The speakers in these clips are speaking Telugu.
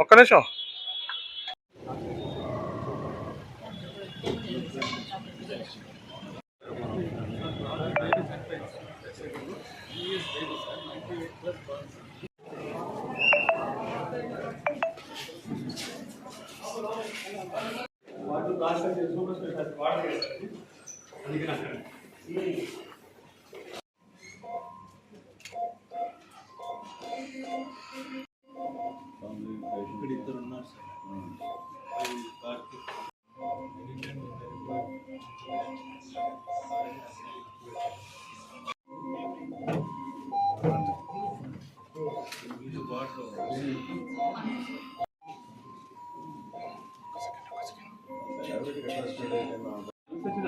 ఒక్క నిమిషం.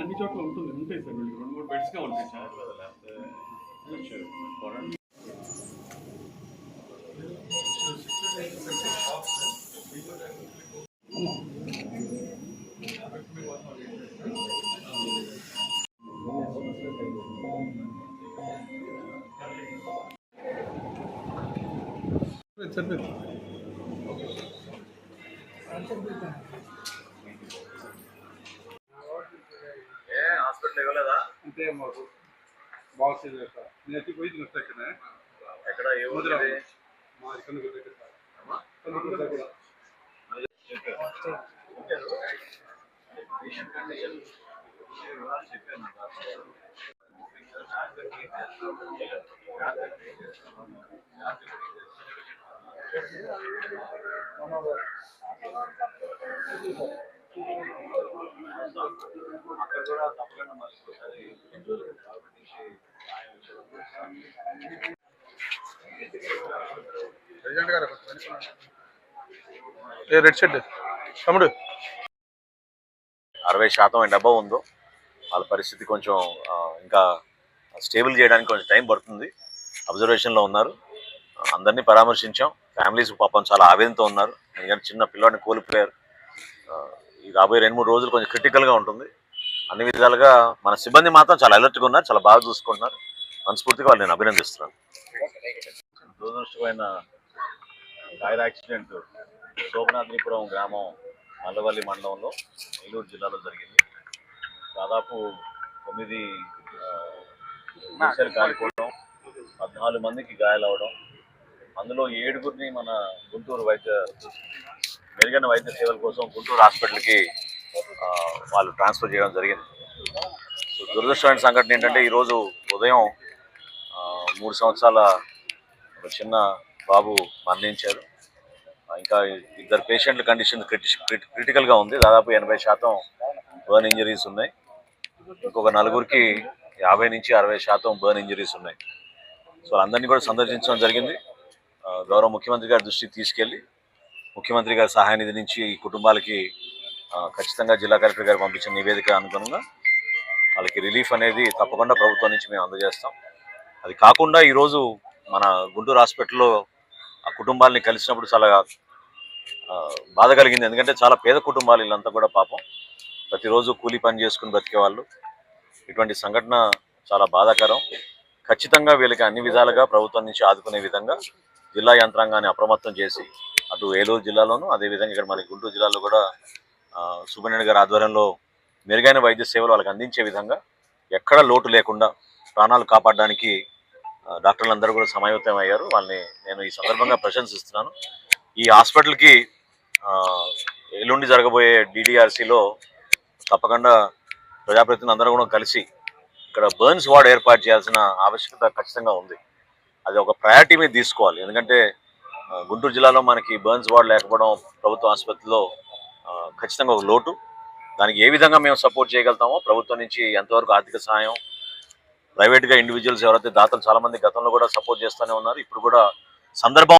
అన్ని చోట్ల ఉంటుంది, ఉంటాయి సార్. 2-3 బెడ్స్గా ఉంటాయి సార్. హాస్పిటల్ ఇవ్వలేదా? అంటే మాకు బాక్స్ నేను పోయి ఇక్కడ ఎక్కడ ఏ ఊరు? మా ఇక్కడ రెడ్ షెడ్ తమ్ముడు 60% డబ్బా ఉందో వాళ్ళ పరిస్థితి కొంచెం ఇంకా స్టేబుల్ చేయడానికి కొంచెం టైం పడుతుంది. అబ్జర్వేషన్లో ఉన్నారు. అందరినీ పరామర్శించాం. ఫ్యామిలీస్ పాపం చాలా ఆవేదనతో ఉన్నారు. ఎందుకంటే చిన్న పిల్లవాడిని కోల్పోయారు. ఈ రాబోయే 2-3 రోజులు కొంచెం క్రిటికల్గా ఉంటుంది. అన్ని విధాలుగా మన సిబ్బంది మాత్రం చాలా అలర్ట్గా ఉన్నారు, చాలా బాగా చూసుకుంటున్నారు. మనస్ఫూర్తిగా వాళ్ళు నేను అభినందిస్తున్నాను. దురదృష్టమైన టైర్ యాక్సిడెంట్ శోభనాద్రిపురం గ్రామం నల్లవల్లి మండలంలో ఏలూరు జిల్లాలో జరిగింది. దాదాపు 9 దేశాలు కాలిపోవడం, 14 మందికి గాయాలవడం, అందులో 7గురిని మన గుంటూరు మెరుగైన వైద్య సేవల కోసం గుంటూరు హాస్పిటల్కి వాళ్ళు ట్రాన్స్ఫర్ చేయడం జరిగింది. సో దురదృష్టమైన సంఘటన ఏంటంటే ఈరోజు ఉదయం 3 సంవత్సరాల ఒక చిన్న బాబు మరణించారు. ఇంకా 2 పేషెంట్ల కండిషన్ క్రిటికల్గా ఉంది. దాదాపు 80% బర్న్ ఇంజరీస్ ఉన్నాయి. ఇంకొక 4గురికి 50-60% బర్న్ ఇంజరీస్ ఉన్నాయి. సో అందరినీ కూడా సందర్శించడం జరిగింది. గౌరవ ముఖ్యమంత్రి గారి దృష్టికి తీసుకెళ్ళి ముఖ్యమంత్రి గారి సహాయ నిధి నుంచి ఈ కుటుంబాలకి ఖచ్చితంగా జిల్లా కలెక్టర్ గారు పంపించిన నివేదిక అనుగుణంగా వాళ్ళకి రిలీఫ్ అనేది తప్పకుండా ప్రభుత్వం నుంచి మేము అందజేస్తాం. అది కాకుండా ఈరోజు మన గుంటూరు హాస్పిటల్లో ఆ కుటుంబాలని కలిసినప్పుడు చాలా బాధ కలిగింది. ఎందుకంటే చాలా పేద కుటుంబాలు వీళ్ళంతా కూడా పాపం ప్రతిరోజు కూలీ పని చేసుకుని బతికే వాళ్ళు. ఇటువంటి సంఘటన చాలా బాధాకరం. ఖచ్చితంగా వీళ్ళకి అన్ని విధాలుగా ప్రభుత్వం నుంచి ఆదుకునే విధంగా జిల్లా యంత్రాంగాన్ని అప్రమత్తం చేసి అటు ఏలూరు జిల్లాలోనూ అదేవిధంగా ఇక్కడ మన గుంటూరు జిల్లాలో కూడా సుబ్రహ్మణ్యం గారి ఆధ్వర్యంలో మెరుగైన వైద్య సేవలు వాళ్ళకి అందించే విధంగా ఎక్కడ లోటు లేకుండా ప్రాణాలు కాపాడడానికి డాక్టర్లందరూ కూడా సమాయత్తం అయ్యారు. వాళ్ళని నేను ఈ సందర్భంగా ప్రశంసిస్తున్నాను. ఈ హాస్పిటల్కి ఎల్లుండి జరగబోయే DDRCలో తప్పకుండా ప్రజాప్రతినిధులు అందరూ కూడా కలిసి ఇక్కడ బర్న్స్ వార్డ్ ఏర్పాటు చేయాల్సిన ఆవశ్యకత ఖచ్చితంగా ఉంది. అది ఒక ప్రయారిటీ మీద తీసుకోవాలి. ఎందుకంటే గుంటూరు జిల్లాలో మనకి బర్న్స్ వార్డ్ లేకపోవడం ప్రభుత్వ ఆసుపత్రిలో ఖచ్చితంగా ఒక లోటు. దానికి ఏ విధంగా మేము సపోర్ట్ చేయగలుగుతామో ప్రభుత్వం నుంచి ఎంతవరకు ఆర్థిక సహాయం, ప్రైవేట్గా ఇండివిజువల్స్ ఎవరైతే దాతలు చాలామంది గతంలో కూడా సపోర్ట్ చేస్తూనే ఉన్నారు. ఇప్పుడు కూడా సందర్భం